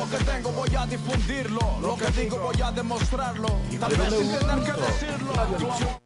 Lo que tengo voy a difundirlo, lo que digo voy a demostrarlo. Tal vez sin tener que decirlo.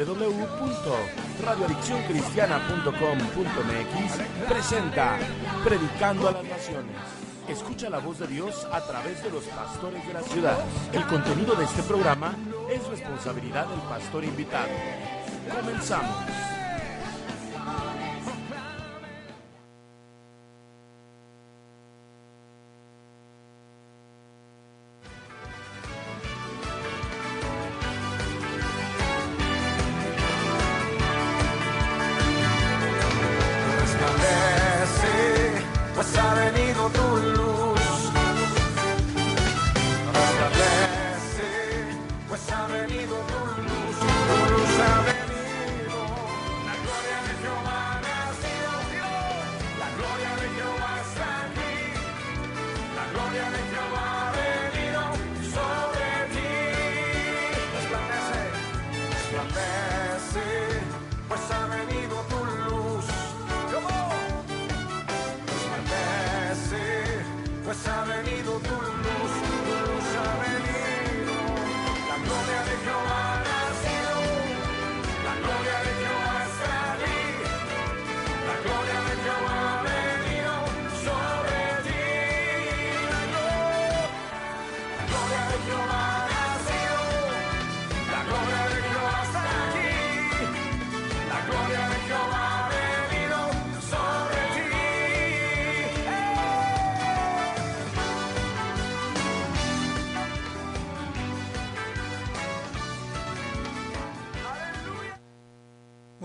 www.radioadiccioncristiana.com.mx presenta Predicando a las Naciones. Escucha la voz de Dios a través de los pastores de la ciudad. El contenido de este programa es responsabilidad del pastor invitado. Comenzamos.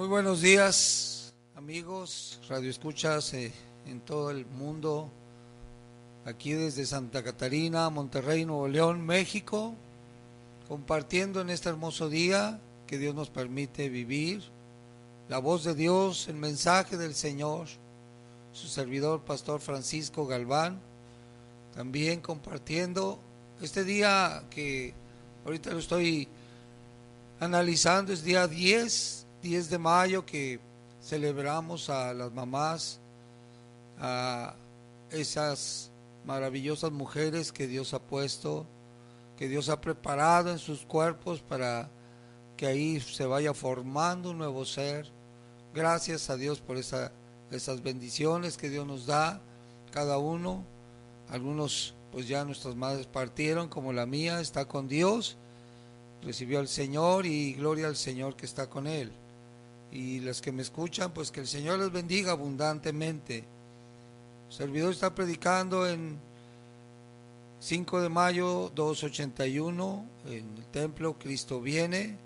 Muy buenos días, amigos, radioescuchas en todo el mundo, aquí desde Santa Catarina, Monterrey, Nuevo León, México, compartiendo en este hermoso día que Dios nos permite vivir, la voz de Dios, el mensaje del Señor, su servidor, Pastor Francisco Galván, también compartiendo este día que ahorita lo estoy analizando, es día 10 de mayo, que celebramos a las mamás, a esas maravillosas mujeres que Dios ha puesto que Dios ha preparado en sus cuerpos para que ahí se vaya formando un nuevo ser. Gracias a Dios por esas bendiciones que Dios nos da, cada uno. Algunos pues ya nuestras madres partieron, como la mía está con Dios, recibió al Señor y gloria al Señor que está con Él. Y las que me escuchan, pues que el Señor les bendiga abundantemente. El servidor está predicando en 5 de mayo 281 en el templo Cristo Viene,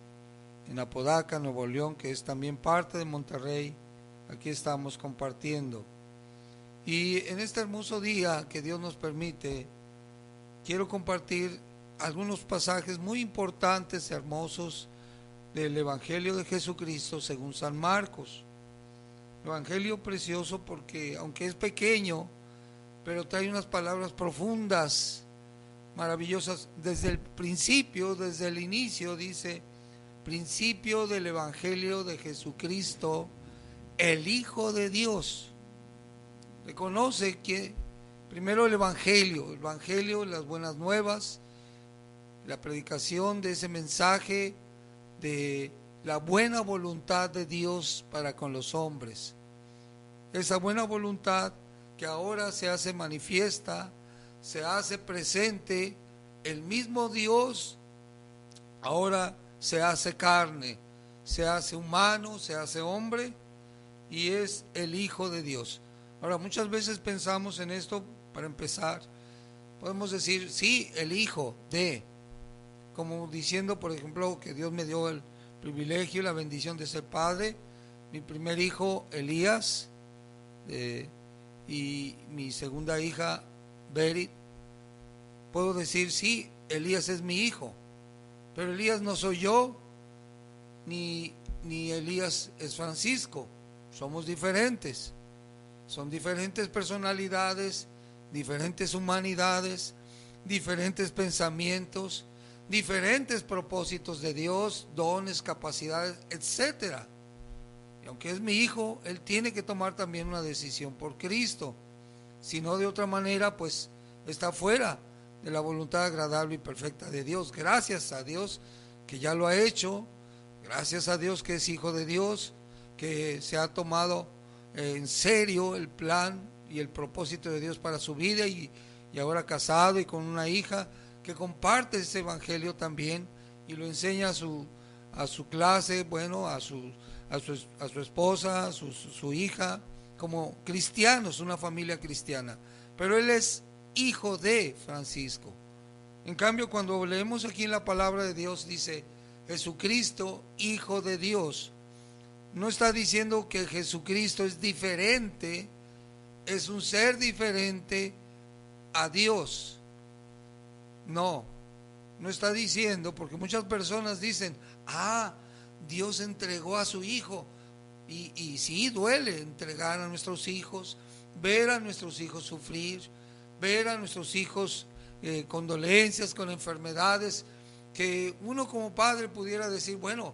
en Apodaca, Nuevo León, que es también parte de Monterrey. Aquí estamos compartiendo. Y en este hermoso día que Dios nos permite, quiero compartir algunos pasajes muy importantes, hermosos, del Evangelio de Jesucristo según San Marcos. Evangelio precioso porque, aunque es pequeño, pero trae unas palabras profundas, maravillosas. Desde el principio, desde el inicio, dice: principio del Evangelio de Jesucristo, el Hijo de Dios. Reconoce que primero el Evangelio, las buenas nuevas, la predicación de ese mensaje de la buena voluntad de Dios para con los hombres. Esa buena voluntad que ahora se hace manifiesta, se hace presente, el mismo Dios ahora se hace carne, se hace humano, se hace hombre y es el Hijo de Dios. Ahora, muchas veces pensamos en esto, para empezar, podemos decir, sí, el Hijo de, como diciendo, por ejemplo, que Dios me dio el privilegio y la bendición de ser padre. Mi primer hijo, Elías, y mi segunda hija, Berit. Puedo decir, sí, Elías es mi hijo, pero Elías no soy yo, ni Elías es Francisco. Somos diferentes. Son diferentes personalidades, diferentes humanidades, diferentes pensamientos, diferentes propósitos de Dios, dones, capacidades, etcétera. Y aunque es mi hijo, él tiene que tomar también una decisión por Cristo. Si no, de otra manera, pues está fuera de la voluntad agradable y perfecta de Dios. Gracias a Dios que ya lo ha hecho. Gracias a Dios que es hijo de Dios, que se ha tomado en serio el plan y el propósito de Dios para su vida, y ahora casado y con una hija que comparte ese evangelio también y lo enseña a su clase, bueno, a su esposa, a su hija, como cristianos, una familia cristiana. Pero él es hijo de Francisco. En cambio, cuando leemos aquí en la palabra de Dios, dice Jesucristo, Hijo de Dios. No está diciendo que Jesucristo es diferente, es un ser diferente a Dios. No está diciendo, porque muchas personas dicen, Dios entregó a su Hijo. Y sí, duele entregar a nuestros hijos, ver a nuestros hijos sufrir, ver a nuestros hijos con dolencias, con enfermedades, que uno como padre pudiera decir, bueno,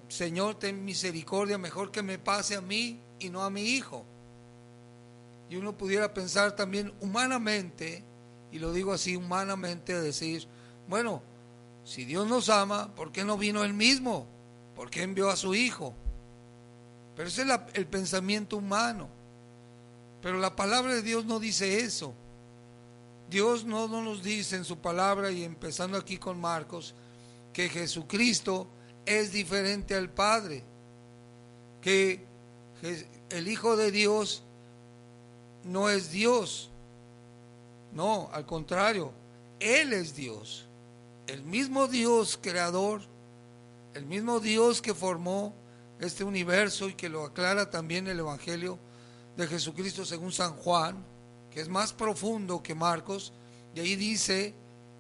Señor, ten misericordia, mejor que me pase a mí y no a mi hijo. Y uno pudiera pensar también humanamente, y lo digo así humanamente, decir, bueno, si Dios nos ama, ¿por qué no vino Él mismo? ¿Por qué envió a su Hijo? Pero ese es el pensamiento humano. Pero la palabra de Dios no dice eso. Dios no nos dice en su palabra, y empezando aquí con Marcos, que Jesucristo es diferente al Padre, que el Hijo de Dios no es Dios. No, al contrario, Él es Dios. El mismo Dios creador, el mismo Dios que formó este universo y que lo aclara también el Evangelio de Jesucristo según San Juan, que es más profundo que Marcos. Y ahí dice,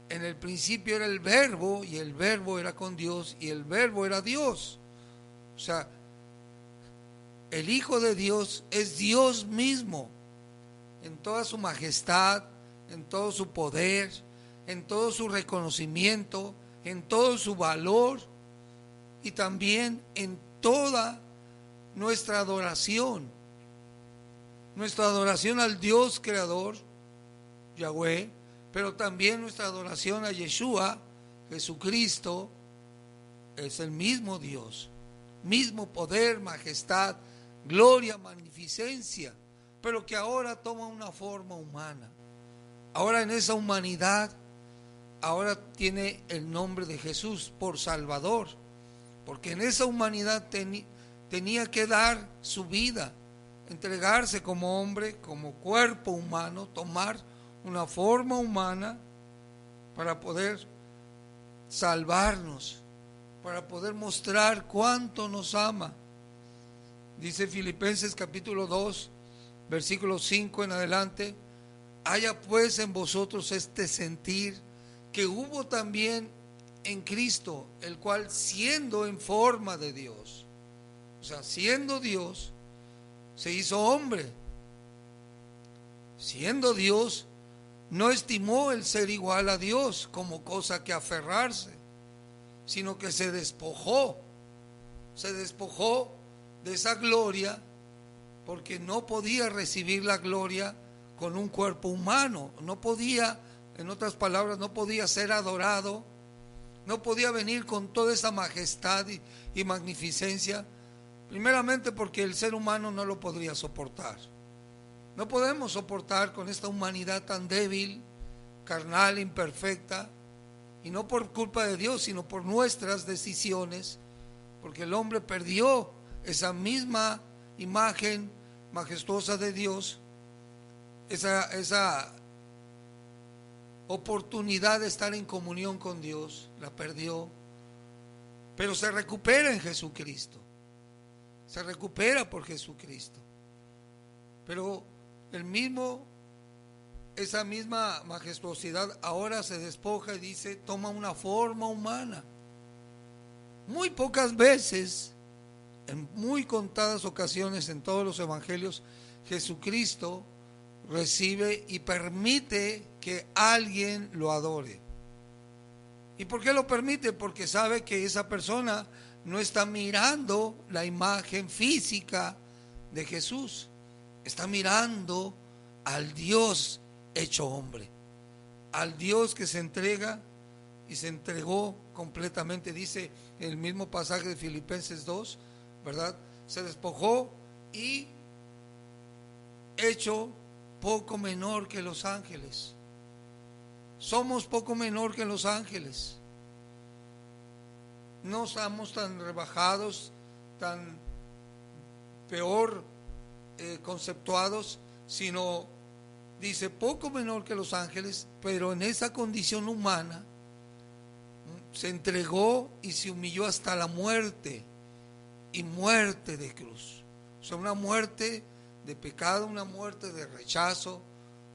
en el principio era el Verbo, y el Verbo era con Dios, y el Verbo era Dios. O sea, el Hijo de Dios es Dios mismo, en toda su majestad, en todo su poder, en todo su reconocimiento, en todo su valor, y también en toda nuestra adoración al Dios creador, Yahweh, pero también nuestra adoración a Yeshua, Jesucristo, es el mismo Dios, mismo poder, majestad, gloria, magnificencia, pero que ahora toma una forma humana. Ahora en esa humanidad, ahora tiene el nombre de Jesús por Salvador, porque en esa humanidad tenía que dar su vida, entregarse como hombre, como cuerpo humano, tomar una forma humana para poder salvarnos, para poder mostrar cuánto nos ama. Dice Filipenses capítulo 2, versículo 5 en adelante: haya pues en vosotros este sentir que hubo también en Cristo, el cual siendo en forma de Dios, o sea, siendo Dios, se hizo hombre. Siendo Dios, no estimó el ser igual a Dios como cosa que aferrarse, sino que se despojó de esa gloria, porque no podía recibir la gloria con un cuerpo humano, no podía, en otras palabras, no podía ser adorado, no podía venir con toda esa majestad y magnificencia, primeramente porque el ser humano no lo podría soportar. No podemos soportar con esta humanidad tan débil, carnal, imperfecta, y no por culpa de Dios, sino por nuestras decisiones, porque el hombre perdió esa misma imagen majestuosa de Dios, esa oportunidad de estar en comunión con Dios, la perdió, pero se recupera en Jesucristo, se recupera por Jesucristo, pero esa misma majestuosidad ahora se despoja y dice, toma una forma humana. Muy pocas veces, en muy contadas ocasiones en todos los evangelios, Jesucristo recibe y permite que alguien lo adore. ¿Y por qué lo permite? Porque sabe que esa persona no está mirando la imagen física de Jesús, está mirando al Dios hecho hombre, al Dios que se entrega y se entregó completamente. Dice el mismo pasaje de Filipenses 2, ¿verdad? Se despojó y hecho poco menor que los ángeles. Somos poco menor que los ángeles. No estamos tan rebajados, tan peor conceptuados, sino dice poco menor que los ángeles, pero en esa condición humana se entregó y se humilló hasta la muerte, y muerte de cruz. O sea, una muerte de pecado, una muerte de rechazo,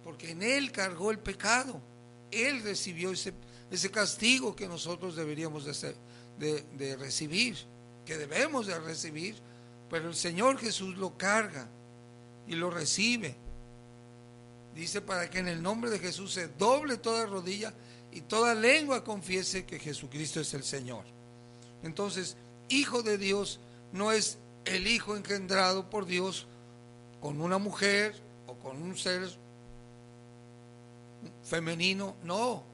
porque en Él cargó el pecado. Él recibió ese castigo que nosotros deberíamos de recibir, que debemos de recibir, pero el Señor Jesús lo carga y lo recibe. Dice, para que en el nombre de Jesús se doble toda rodilla y toda lengua confiese que Jesucristo es el Señor. Entonces, hijo de Dios no es el hijo engendrado por Dios con una mujer o con un ser femenino, no.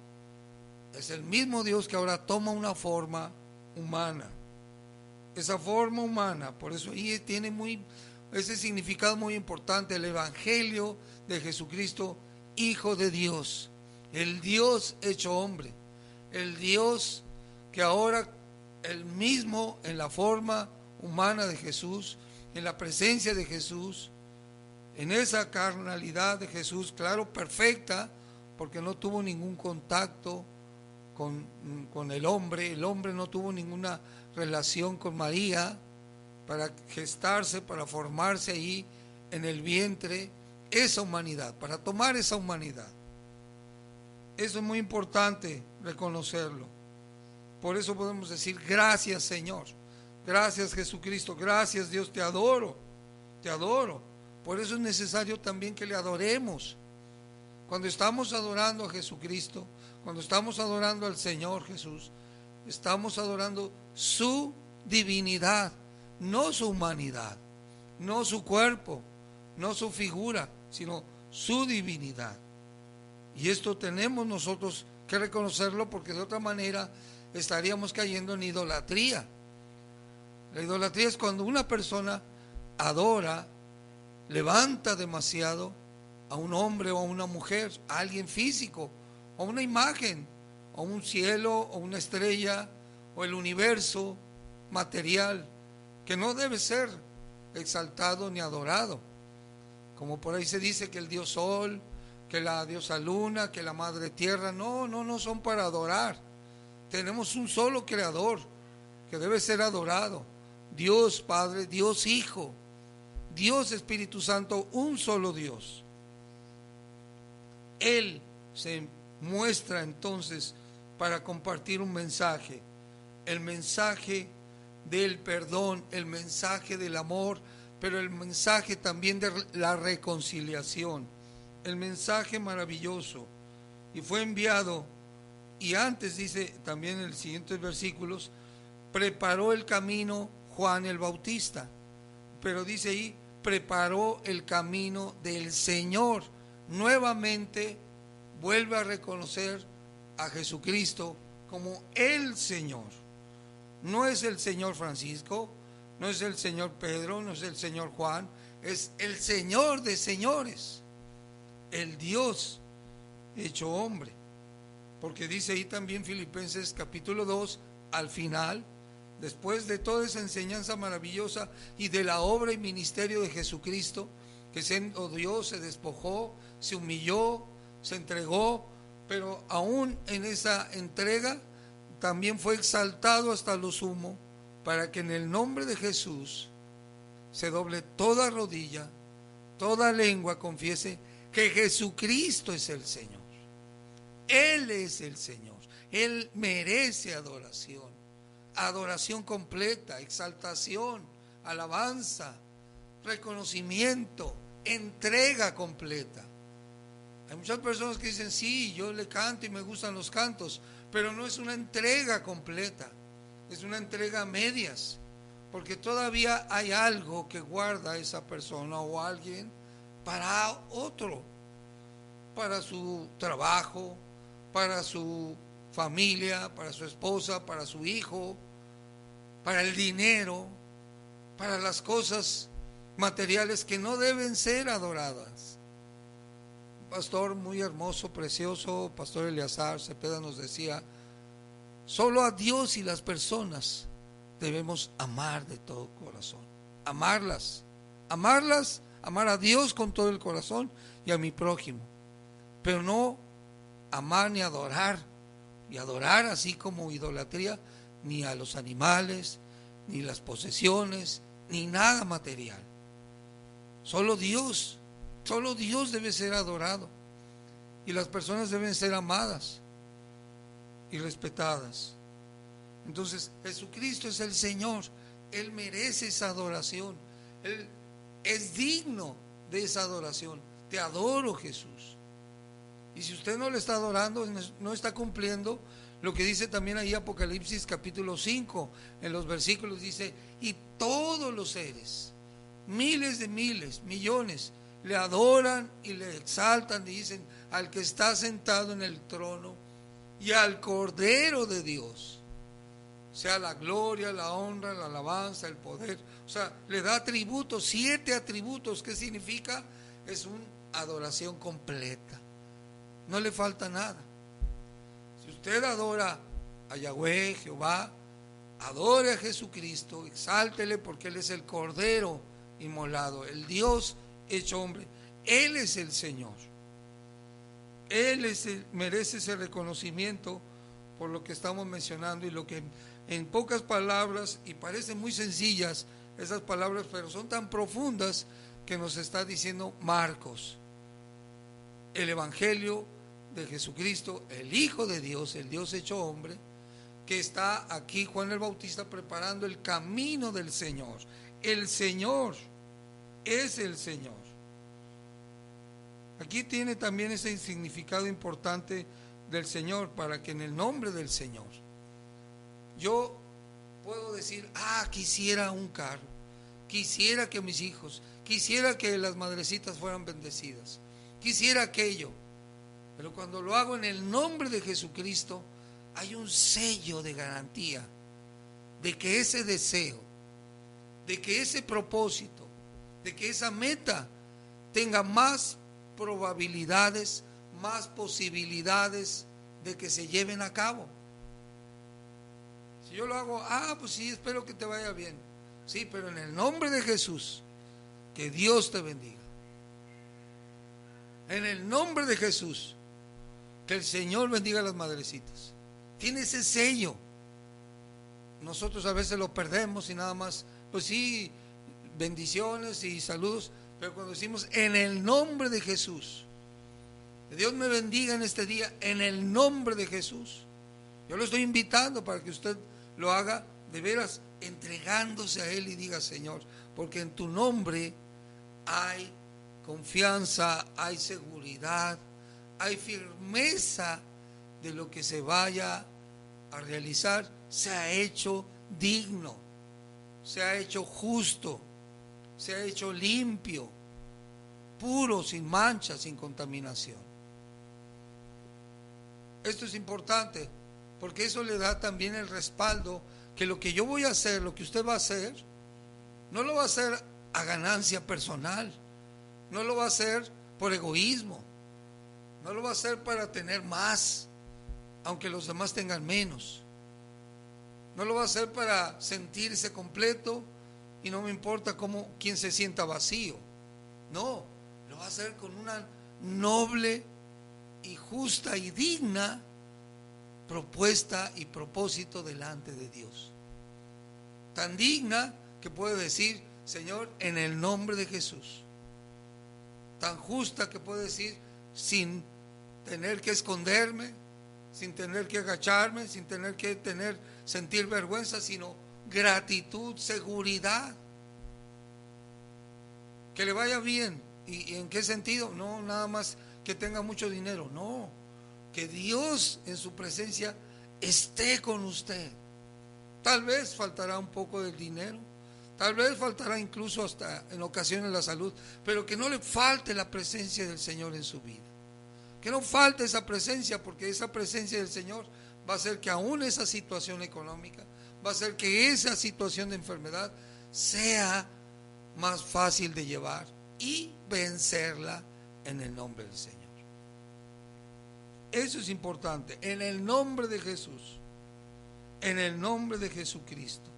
Es el mismo Dios que ahora toma una forma humana. Esa forma humana, por eso ahí tiene ese significado muy importante, el Evangelio de Jesucristo, Hijo de Dios, el Dios hecho hombre, el Dios que ahora el mismo en la forma humana de Jesús, en la presencia de Jesús, en esa carnalidad de Jesús, claro, perfecta, porque no tuvo ningún contacto con el hombre no tuvo ninguna relación con María para gestarse, para formarse ahí en el vientre, esa humanidad, para tomar esa humanidad. Eso es muy importante reconocerlo. Por eso podemos decir gracias, Señor, gracias, Jesucristo, gracias, Dios, te adoro, te adoro. Por eso es necesario también que le adoremos. Cuando estamos adorando a Jesucristo, cuando estamos adorando al Señor Jesús, estamos adorando su divinidad, no su humanidad, no su cuerpo, no su figura, sino su divinidad. Y esto tenemos nosotros que reconocerlo, porque de otra manera estaríamos cayendo en idolatría. La idolatría es cuando una persona adora, levanta demasiado a un hombre o a una mujer, a alguien físico, o a una imagen, o un cielo, o una estrella, o el universo material, que no debe ser exaltado ni adorado. Como por ahí se dice que el dios sol, que la diosa luna, que la madre tierra, no son para adorar. Tenemos un solo creador que debe ser adorado: Dios Padre, Dios Hijo, Dios Espíritu Santo, un solo Dios. Él se muestra entonces para compartir un mensaje, el mensaje del perdón, el mensaje del amor, pero el mensaje también de la reconciliación, el mensaje maravilloso. Y fue enviado, y antes dice también en los siguientes versículos, preparó el camino Juan el Bautista, pero dice ahí, preparó el camino del Señor. Nuevamente vuelve a reconocer a Jesucristo como el Señor. No es el Señor Francisco, no es el Señor Pedro, no es el Señor Juan, es el Señor de señores, el Dios hecho hombre. Porque dice ahí también Filipenses capítulo 2, al final, después de toda esa enseñanza maravillosa y de la obra y ministerio de Jesucristo, que siendo Dios se despojó, se humilló, se entregó, pero aún en esa entrega también fue exaltado hasta lo sumo, para que en el nombre de Jesús se doble toda rodilla, toda lengua confiese que Jesucristo es el Señor. Él es el Señor. Él merece adoración, adoración completa, exaltación, alabanza, reconocimiento, entrega completa. Hay muchas personas que dicen, sí, yo le canto y me gustan los cantos, pero no es una entrega completa, es una entrega a medias, porque todavía hay algo que guarda esa persona o alguien para otro, para su trabajo, para su familia, para su esposa, para su hijo, para el dinero, para las cosas materiales que no deben ser adoradas. Pastor muy hermoso, precioso, Pastor Eleazar Cepeda nos decía, solo a Dios y las personas debemos amar de todo corazón, amarlas, amar a Dios con todo el corazón y a mi prójimo, pero no amar ni adorar, y adorar así como idolatría, ni a los animales, ni las posesiones, ni nada material. Solo Dios debe ser adorado, y las personas deben ser amadas y respetadas. Entonces Jesucristo es el Señor, Él merece esa adoración, Él es digno de esa adoración. Te adoro, Jesús. Y si usted no le está adorando, no está cumpliendo lo que dice también ahí Apocalipsis capítulo 5, en los versículos dice, y todos los seres, miles de miles, millones, le adoran y le exaltan y dicen al que está sentado en el trono y al Cordero de Dios, sea la gloria, la honra, la alabanza, el poder. O sea, le da atributos, 7 atributos. ¿Qué significa? Es una adoración completa, no le falta nada. Si usted adora a Yahweh, Jehová, adore a Jesucristo, exáltele porque Él es el Cordero inmolado, el Dios hecho hombre. Él es el Señor. Él merece ese reconocimiento por lo que estamos mencionando y lo que en pocas palabras, y parecen muy sencillas esas palabras, pero son tan profundas que nos está diciendo Marcos. El Evangelio de Jesucristo, el Hijo de Dios, el Dios hecho hombre, que está aquí Juan el Bautista preparando el camino del Señor. El Señor es el Señor. Aquí tiene también ese significado importante del Señor, para que en el nombre del Señor yo puedo decir, quisiera un carro, quisiera que mis hijos, quisiera que las madrecitas fueran bendecidas, quisiera aquello, Pero cuando lo hago en el nombre de Jesucristo, hay un sello de garantía de que ese deseo, de que ese propósito, de que esa meta tenga más probabilidades, más posibilidades de que se lleven a cabo. Si yo lo hago, pues sí, espero que te vaya bien. Sí, pero en el nombre de Jesús, que Dios te bendiga. En el nombre de Jesús, que el Señor bendiga a las madrecitas. Tiene ese sello. Nosotros a veces lo perdemos y nada más, pues sí, bendiciones y saludos, pero cuando decimos en el nombre de Jesús, que Dios me bendiga en este día, en el nombre de Jesús, yo lo estoy invitando para que usted lo haga de veras, entregándose a Él y diga: Señor, porque en tu nombre hay confianza, hay seguridad, hay firmeza de lo que se vaya a realizar, se ha hecho digno, se ha hecho justo, se ha hecho limpio, puro, sin mancha, sin contaminación. Esto es importante porque eso le da también el respaldo que lo que yo voy a hacer, lo que usted va a hacer, no lo va a hacer a ganancia personal, no lo va a hacer por egoísmo, no lo va a hacer para tener más, aunque los demás tengan menos. No lo va a hacer para sentirse completo y no me importa quién se sienta vacío. No, lo va a hacer con una noble y justa y digna propuesta y propósito delante de Dios. Tan digna que puede decir: Señor, en el nombre de Jesús. Tan justa que puede decir sin tener que esconderme, sin tener que agacharme, sin tener que sentir vergüenza, sino gratitud, seguridad. Que le vaya bien. ¿Y en qué sentido? No nada más que tenga mucho dinero, no. Que Dios en su presencia esté con usted. Tal vez faltará un poco del dinero, tal vez faltará incluso hasta en ocasiones la salud, pero que no le falte la presencia del Señor en su vida. Que no falte esa presencia, porque esa presencia del Señor va a hacer que aún esa situación económica, va a hacer que esa situación de enfermedad sea más fácil de llevar y vencerla en el nombre del Señor. Eso es importante, en el nombre de Jesús, en el nombre de Jesucristo.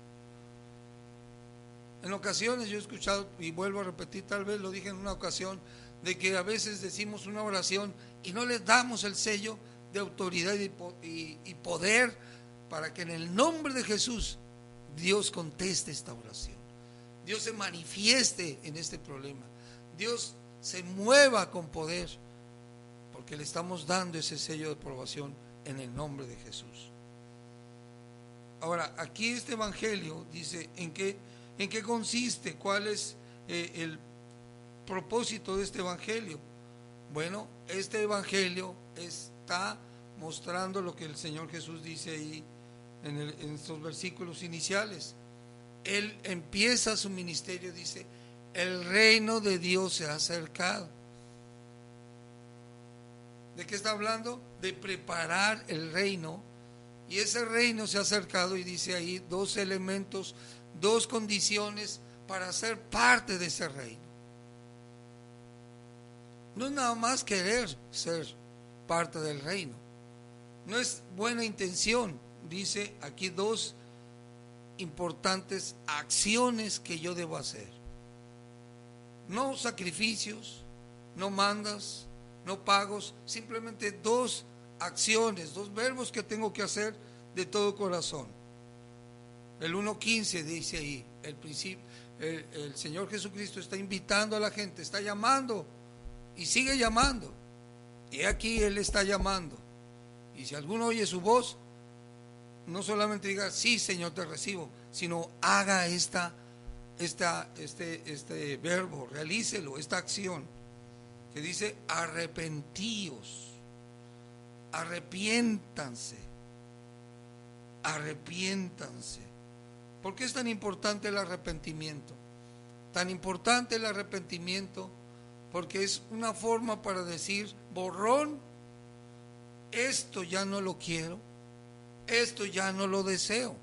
En ocasiones yo he escuchado, y vuelvo a repetir, tal vez lo dije en una ocasión, de que a veces decimos una oración y no le damos el sello de autoridad y poder para que en el nombre de Jesús Dios conteste esta oración, Dios se manifieste en este problema, Dios se mueva con poder, porque le estamos dando ese sello de aprobación en el nombre de Jesús. Ahora, aquí este evangelio dice en qué consiste, cuál es el propósito de este evangelio. Bueno, este evangelio está mostrando lo que el Señor Jesús dice ahí en estos versículos iniciales. Él empieza su ministerio, dice: el reino de Dios se ha acercado. ¿De qué está hablando? De preparar el reino. Y ese reino se ha acercado, y dice ahí dos elementos, dos condiciones para ser parte de ese reino. No es nada más querer ser parte del reino, no es buena intención. Dice aquí dos importantes acciones que yo debo hacer. No sacrificios, no mandas, no pagos, simplemente dos acciones, dos verbos que tengo que hacer de todo corazón. El 1:15 dice ahí, el Señor Jesucristo está invitando a la gente, está llamando y sigue llamando. Y aquí Él está llamando. Y si alguno oye su voz, no solamente diga: sí, Señor, te recibo, sino haga este verbo, realícelo, esta acción que dice: arrepentíos. Arrepiéntanse. ¿Por qué es tan importante el arrepentimiento? Tan importante el arrepentimiento porque es una forma para decir borrón esto ya no lo quiero, esto ya no lo deseo.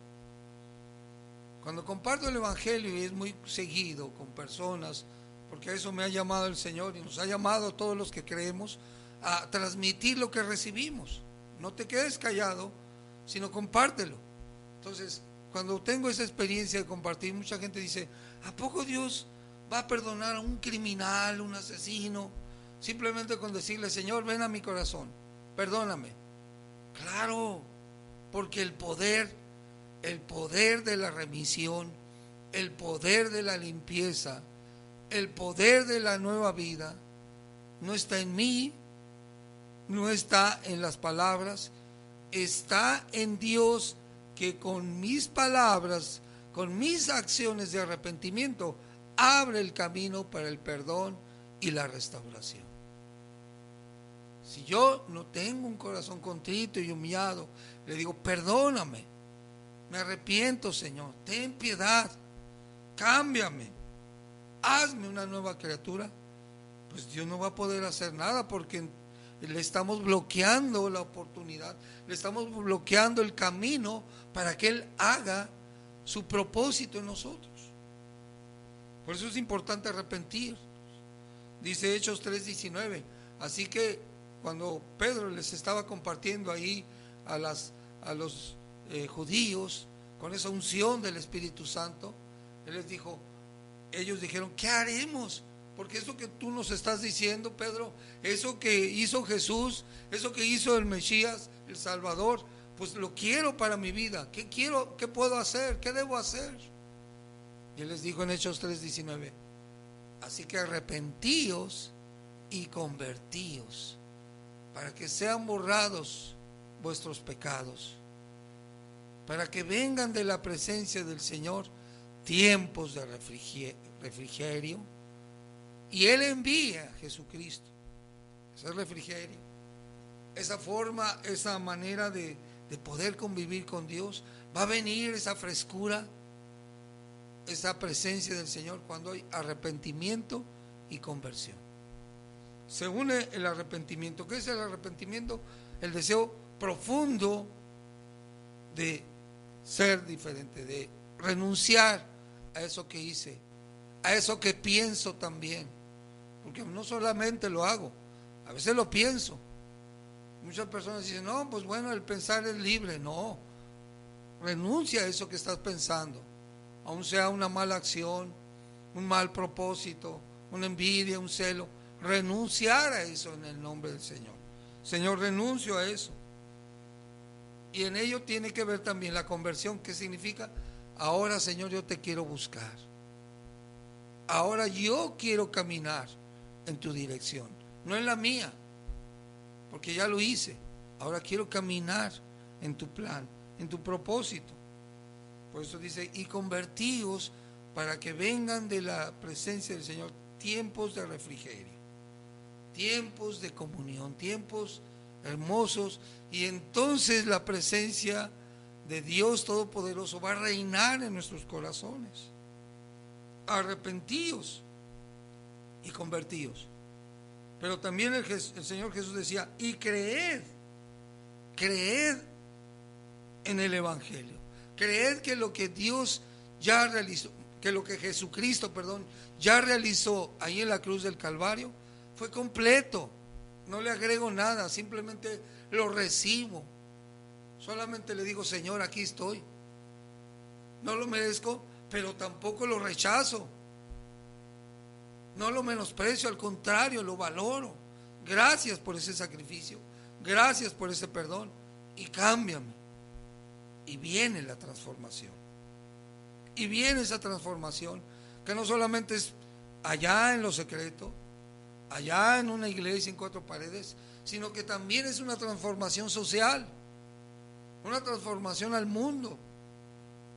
Cuando comparto el Evangelio, y es muy seguido con personas, porque a eso me ha llamado el Señor y nos ha llamado a todos los que creemos a transmitir lo que recibimos. No te quedes callado, sino compártelo. Entonces, cuando tengo esa experiencia de compartir, mucha gente dice: ¿a poco Dios va a perdonar a un criminal, un asesino? Simplemente con decirle: Señor, ven a mi corazón, perdóname. Claro, porque el poder de la remisión, el poder de la limpieza, el poder de la nueva vida, no está en mí, no está en las palabras, está en Dios, que con mis palabras, con mis acciones de arrepentimiento, abre el camino para el perdón y la restauración. Si yo no tengo un corazón contrito y humillado, le digo: perdóname, me arrepiento, Señor, ten piedad, cámbiame, hazme una nueva criatura, pues Dios no va a poder hacer nada, porque le estamos bloqueando la oportunidad, le estamos bloqueando el camino para que Él haga su propósito en nosotros. Por eso es importante arrepentir. Dice Hechos 3:19. Así que cuando Pedro les estaba compartiendo ahí a los judíos con esa unción del Espíritu Santo, Él les dijo, ellos dijeron: ¿qué haremos? Porque eso que tú nos estás diciendo, Pedro, eso que hizo Jesús, eso que hizo el Mesías, el Salvador, pues lo quiero para mi vida. ¿Qué quiero? ¿Qué puedo hacer? ¿Qué debo hacer? Y Él les dijo en Hechos 3:19: así que arrepentíos y convertíos, para que sean borrados vuestros pecados, para que vengan de la presencia del Señor tiempos de refrigerio, y Él envía a Jesucristo. Ese refrigerio, esa forma, esa manera de poder convivir con Dios. Va a venir esa frescura, esa presencia del Señor cuando hay arrepentimiento y conversión. Se une el arrepentimiento. ¿Qué es el arrepentimiento? El deseo profundo de ser diferente, de renunciar a eso que hice, a eso que pienso también, porque no solamente lo hago, a veces lo pienso. Muchas personas dicen: no, pues bueno, el pensar es libre. No, renuncia a eso que estás pensando, aun sea una mala acción, un mal propósito, una envidia, un celo. Renunciar a eso en el nombre del Señor. Señor, renuncio a eso. Y en ello tiene que ver también la conversión. ¿Qué significa? Ahora, Señor, yo te quiero buscar. Ahora yo quiero caminar en tu dirección, no en la mía, porque ya lo hice. Ahora quiero caminar en tu plan, en tu propósito. Por eso dice: y convertíos, para que vengan de la presencia del Señor tiempos de refrigerio, tiempos de comunión, tiempos hermosos. Y entonces la presencia de Dios Todopoderoso va a reinar en nuestros corazones. Arrepentíos y convertíos. Pero también el Señor Jesús decía: y creed en el Evangelio, creed que lo que Dios ya realizó, que lo que Jesucristo, ya realizó ahí en la cruz del Calvario fue completo. No le agrego nada, simplemente lo recibo. Solamente le digo: Señor, aquí estoy. No lo merezco, pero tampoco lo rechazo. No lo menosprecio, al contrario, lo valoro. Gracias por ese sacrificio, gracias por ese perdón, y cámbiame. Y viene la transformación. Y viene esa transformación que no solamente es allá en lo secreto, allá en una iglesia en 4 paredes, sino que también es una transformación social, una transformación al mundo.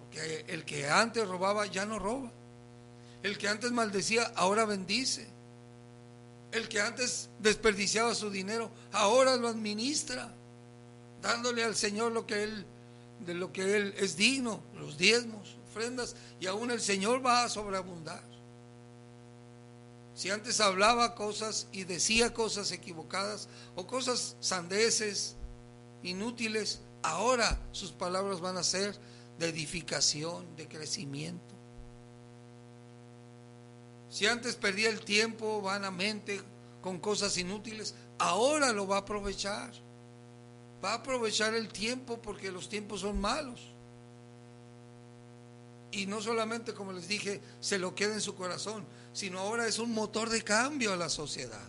Porque el que antes robaba ya no roba. El que antes maldecía ahora bendice. El que antes desperdiciaba su dinero ahora lo administra, dándole al Señor de lo que Él es digno, los diezmos, ofrendas, y aún el Señor va a sobreabundar. Si antes hablaba cosas y decía cosas equivocadas o cosas sandeces inútiles, ahora sus palabras van a ser de edificación, de crecimiento. Si antes perdía el tiempo vanamente con cosas inútiles, ahora lo va a aprovechar. Va a aprovechar el tiempo porque los tiempos son malos. Y no solamente, como les dije, se lo queda en su corazón, sino ahora es un motor de cambio a la sociedad.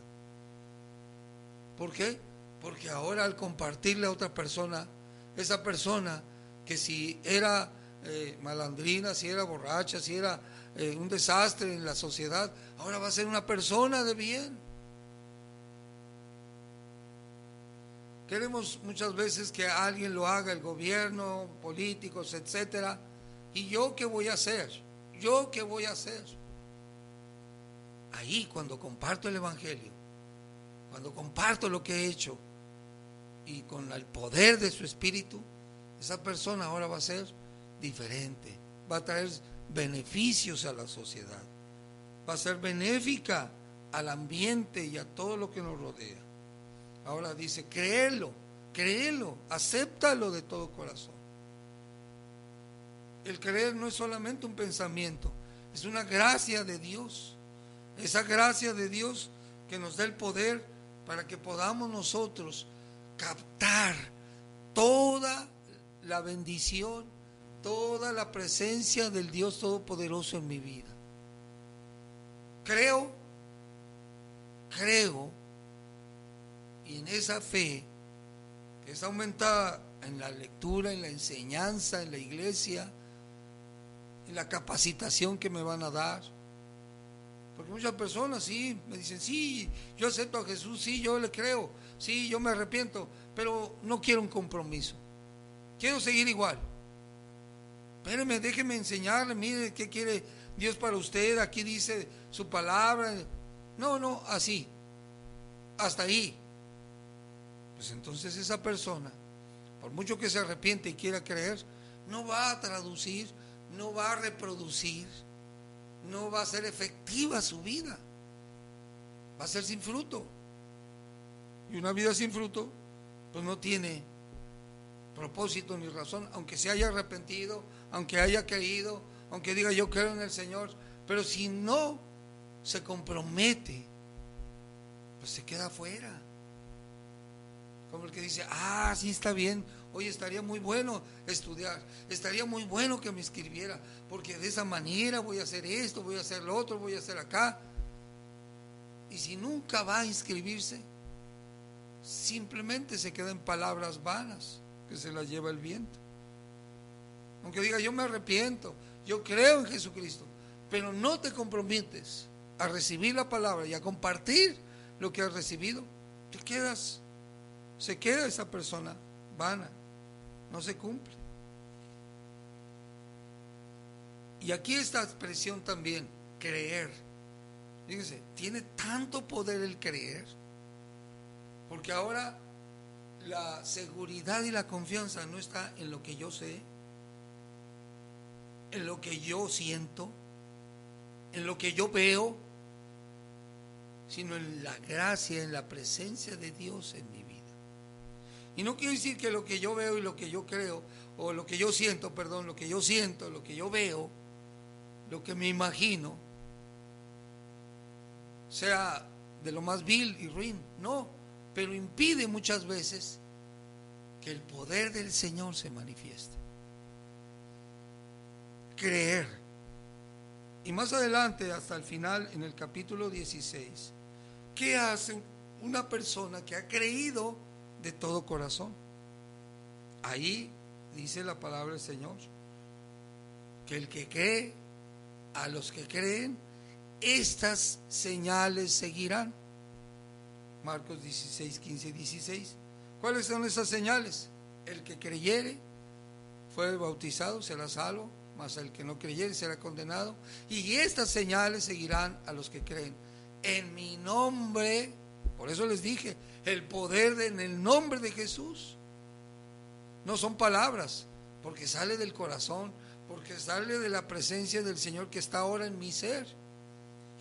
¿Por qué? Porque ahora al compartirle a otra persona, esa persona que si era malandrina, si era borracha, si era un desastre en la sociedad, ahora va a ser una persona de bien. Queremos muchas veces que alguien lo haga, el gobierno, políticos, etcétera. ¿Y yo qué voy a hacer? ¿Yo qué voy a hacer? Ahí, cuando comparto el evangelio, cuando comparto lo que he hecho y con el poder de su espíritu, esa persona ahora va a ser diferente, va a traer beneficios a la sociedad, va a ser benéfica al ambiente y a todo lo que nos rodea. Ahora dice, créelo, acéptalo de todo corazón. El creer no es solamente un pensamiento, es una gracia de Dios. Esa gracia de Dios que nos da el poder para que podamos nosotros captar toda la bendición, toda la presencia del Dios Todopoderoso en mi vida. Creo, y en esa fe que es aumentada en la lectura, en la enseñanza, en la iglesia, en la capacitación que me van a dar. Porque muchas personas sí me dicen, sí, yo acepto a Jesús, sí, yo le creo, sí, yo me arrepiento, pero no quiero un compromiso, quiero seguir igual. Espéreme, déjeme enseñarle, mire qué quiere Dios para usted, aquí dice su palabra. No, así, hasta ahí. Pues entonces esa persona, por mucho que se arrepiente y quiera creer, no va a traducir, no va a reproducir, no va a ser efectiva su vida, va a ser sin fruto. Y una vida sin fruto pues no tiene propósito ni razón, aunque se haya arrepentido, aunque haya creído, aunque diga yo creo en el Señor, pero si no se compromete, pues se queda afuera. Como el que dice, sí está bien, oye, estaría muy bueno estudiar, estaría muy bueno que me inscribiera, porque de esa manera voy a hacer esto, voy a hacer lo otro, voy a hacer acá. Y si nunca va a inscribirse, simplemente se queda en palabras vanas que se las lleva el viento. Aunque diga yo me arrepiento, yo creo en Jesucristo, pero no te comprometes a recibir la palabra y a compartir lo que has recibido, se queda esa persona vana, no se cumple. Y aquí esta expresión también, creer. Fíjense, tiene tanto poder el creer, porque ahora la seguridad y la confianza no está en lo que yo sé, en lo que yo siento, en lo que yo veo, sino en la gracia, en la presencia de Dios en mi vida. Y no quiero decir que lo que yo veo y lo que yo creo, o lo que yo siento, lo que yo siento, lo que yo veo, lo que me imagino, sea de lo más vil y ruin, no, pero impide muchas veces que el poder del Señor se manifieste. Creer. Y más adelante, hasta el final, en el capítulo 16, ¿qué hace una persona que ha creído de todo corazón? Ahí dice la palabra del Señor, que el que cree, a los que creen, estas señales seguirán. Marcos 16, 15 y 16. ¿Cuáles son esas señales? El que creyere, fue bautizado, será salvo, mas el que no creyere será condenado. Y estas señales seguirán a los que creen. En mi nombre, por eso les dije, el poder en el nombre de Jesús. No son palabras, porque sale del corazón, porque sale de la presencia del Señor que está ahora en mi ser.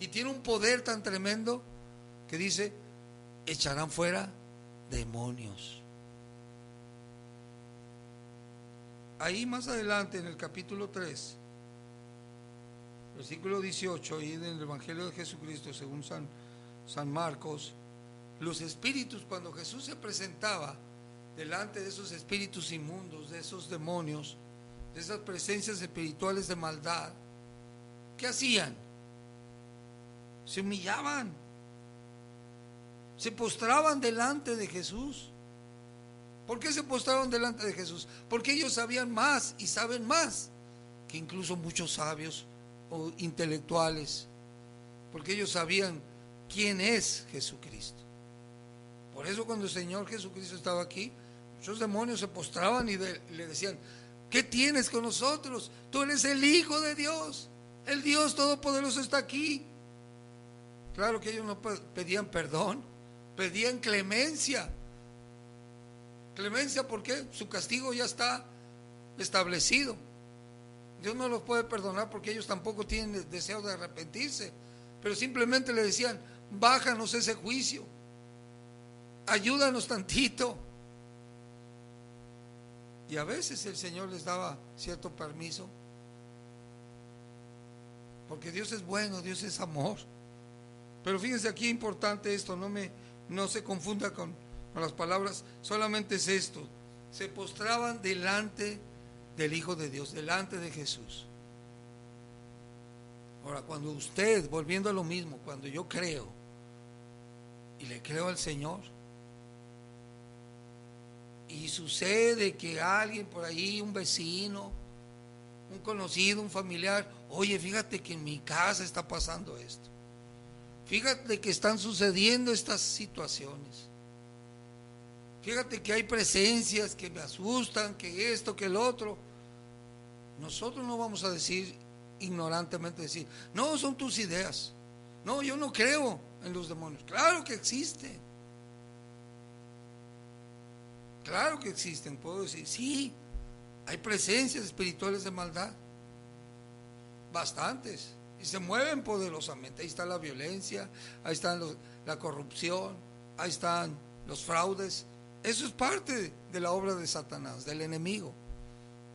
Y tiene un poder tan tremendo que dice, echarán fuera demonios. ahí más adelante en el capítulo 3, versículo 18, ahí en el Evangelio de Jesucristo según San Marcos, los espíritus, cuando Jesús se presentaba delante de esos espíritus inmundos, de esos demonios, de esas presencias espirituales de maldad, ¿qué hacían? Se humillaban, se postraban delante de Jesús. ¿Por qué se postraban delante de Jesús? Porque ellos sabían más y saben más que incluso muchos sabios o intelectuales, porque ellos sabían quién es Jesucristo. Por eso cuando el Señor Jesucristo estaba aquí, muchos demonios se postraban y le decían: ¿qué tienes con nosotros? Tú eres el Hijo de Dios, el Dios Todopoderoso está aquí. Claro que ellos no pedían perdón, pedían clemencia. Clemencia, ¿por qué? Su castigo ya está establecido. Dios no los puede perdonar porque ellos tampoco tienen deseo de arrepentirse, pero simplemente le decían: bájanos ese juicio, ayúdanos tantito. Y a veces el Señor les daba cierto permiso, porque Dios es bueno, Dios es amor. Pero fíjense aquí, importante esto, no se confunda con las palabras, solamente es esto: se postraban delante del Hijo de Dios, delante de Jesús. Ahora, cuando usted, volviendo a lo mismo, cuando yo creo y le creo al Señor, y sucede que alguien por ahí, un vecino, un conocido, un familiar: oye, fíjate que en mi casa está pasando esto, fíjate que están sucediendo estas situaciones, fíjate que hay presencias que me asustan, que esto, que el otro. Nosotros no vamos a decir ignorantemente, decir: no, son tus ideas, no, yo no creo en los demonios. Claro que existen, claro que existen. Puedo decir: sí, hay presencias espirituales de maldad, bastantes, y se mueven poderosamente. Ahí está la violencia, ahí está la corrupción, ahí están los fraudes. Eso es parte de la obra de Satanás, del enemigo.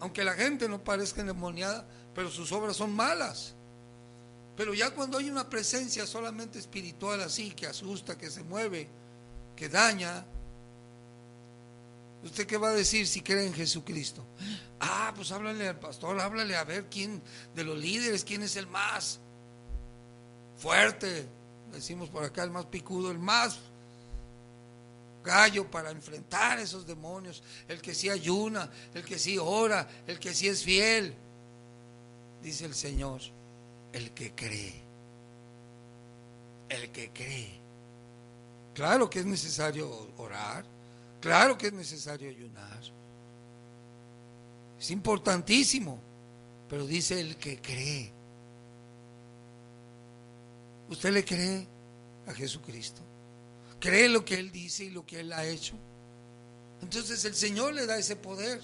Aunque la gente no parezca endemoniada, pero sus obras son malas. Pero ya cuando hay una presencia solamente espiritual así, que asusta, que se mueve, que daña, ¿usted qué va a decir si cree en Jesucristo? Pues háblale al pastor, háblale a ver quién de los líderes, quién es el más fuerte, decimos por acá, el más picudo, el más gallo para enfrentar esos demonios, el que sí ayuna, el que sí ora, el que sí es fiel. Dice el Señor: el que cree, el que cree. Claro que es necesario orar, claro que es necesario ayunar, es importantísimo, pero dice: el que cree. ¿Usted le cree a Jesucristo? ¿Cree lo que Él dice y lo que Él ha hecho? Entonces el Señor le da ese poder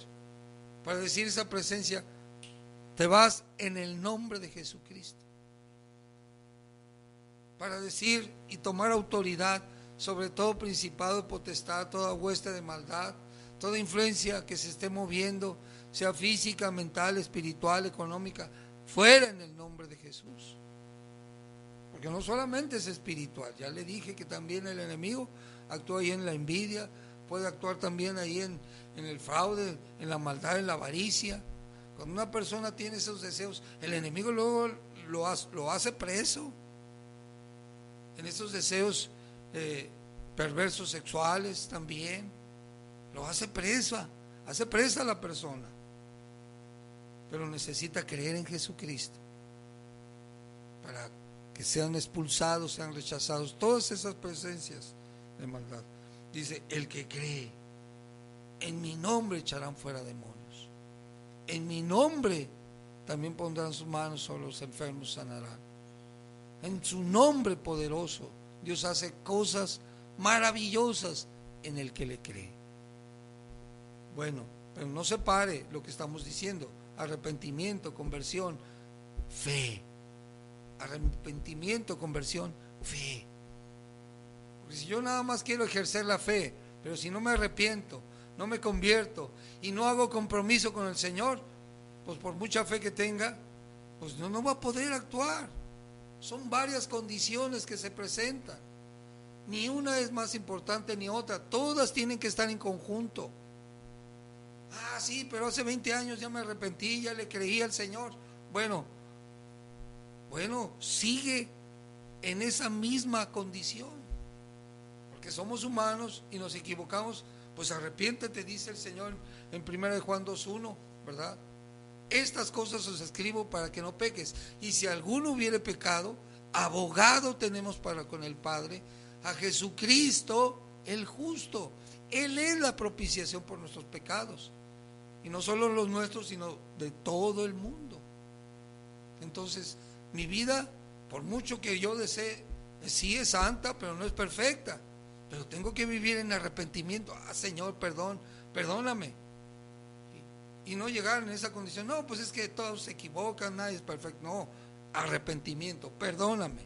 para decir esa presencia: te vas en el nombre de Jesucristo. Para decir y tomar autoridad sobre todo principado, potestad, toda hueste de maldad, toda influencia que se esté moviendo, sea física, mental, espiritual, económica, fuera en el nombre de Jesús. Porque no solamente es espiritual, ya le dije que también el enemigo actúa ahí en la envidia, puede actuar también ahí en el fraude, en la maldad, en la avaricia. Cuando una persona tiene esos deseos, el enemigo luego lo hace preso en esos deseos perversos sexuales también, lo hace presa a la persona, pero necesita creer en Jesucristo para que sean expulsados, sean rechazados todas esas presencias de maldad. Dice: el que cree, en mi nombre echarán fuera demonios, en mi nombre también pondrán sus manos sobre los enfermos, sanarán. En su nombre poderoso Dios hace cosas maravillosas en el que le cree. Bueno, pero no se pare lo que estamos diciendo: arrepentimiento, conversión, fe. Arrepentimiento, conversión, fe. Porque si yo nada más quiero ejercer la fe, pero si no me arrepiento, no me convierto y no hago compromiso con el Señor, pues por mucha fe que tenga, pues no va a poder actuar. Son varias condiciones que se presentan. Ni una es más importante ni otra. Todas tienen que estar en conjunto. Ah, sí, pero hace 20 años ya me arrepentí, ya le creí al Señor. Bueno, sigue en esa misma condición. Porque somos humanos y nos equivocamos. Pues arrepiéntete, dice el Señor en 1 Juan 2:1, ¿verdad? Estas cosas os escribo para que no peques. Y si alguno hubiere pecado, abogado tenemos para con el Padre, a Jesucristo el justo. Él es la propiciación por nuestros pecados. Y no solo los nuestros, sino de todo el mundo. Entonces, mi vida, por mucho que yo desee, sí es santa, pero no es perfecta. Pero tengo que vivir en arrepentimiento. Ah, Señor, perdóname. Y no llegar en esa condición. No, pues es que todos se equivocan, nadie es perfecto. No, arrepentimiento, perdóname.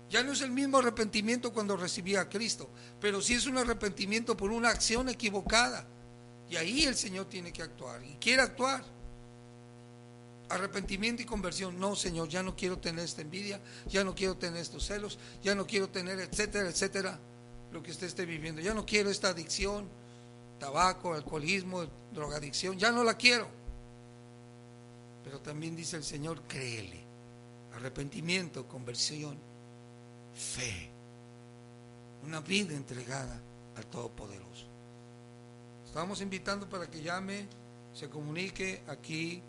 Ya no es el mismo arrepentimiento cuando recibí a Cristo, pero sí es un arrepentimiento por una acción equivocada. Y ahí el Señor tiene que actuar y quiere actuar. Arrepentimiento y conversión. No, Señor, ya no quiero tener esta envidia, ya no quiero tener estos celos, ya no quiero tener, etcétera, etcétera, lo que usted esté viviendo. Ya no quiero esta adicción, tabaco, alcoholismo, drogadicción, ya no la quiero. Pero también dice el Señor, créele. Arrepentimiento, conversión, fe, una vida entregada al Todopoderoso. Estamos invitando para que llame, se comunique aquí,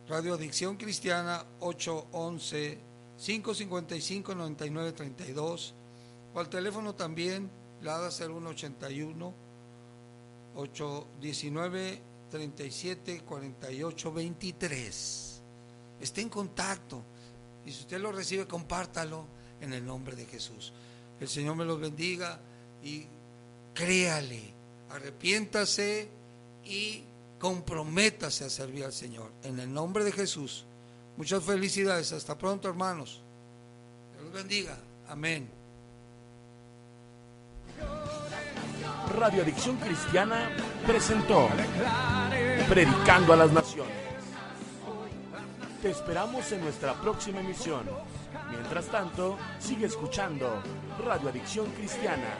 Radio Adicción Cristiana 811-555-9932, o al teléfono también, la ADA 0181-819-3748-23. Esté en contacto y si usted lo recibe, compártalo en el nombre de Jesús. El Señor me los bendiga y créale, arrepiéntase y comprométase a servir al Señor en el nombre de Jesús. Muchas felicidades, hasta pronto, hermanos. Dios los bendiga, amén. Radio Adicción Cristiana presentó Predicando a las Naciones. Te esperamos en nuestra próxima emisión. Mientras tanto, sigue escuchando Radio Adicción Cristiana.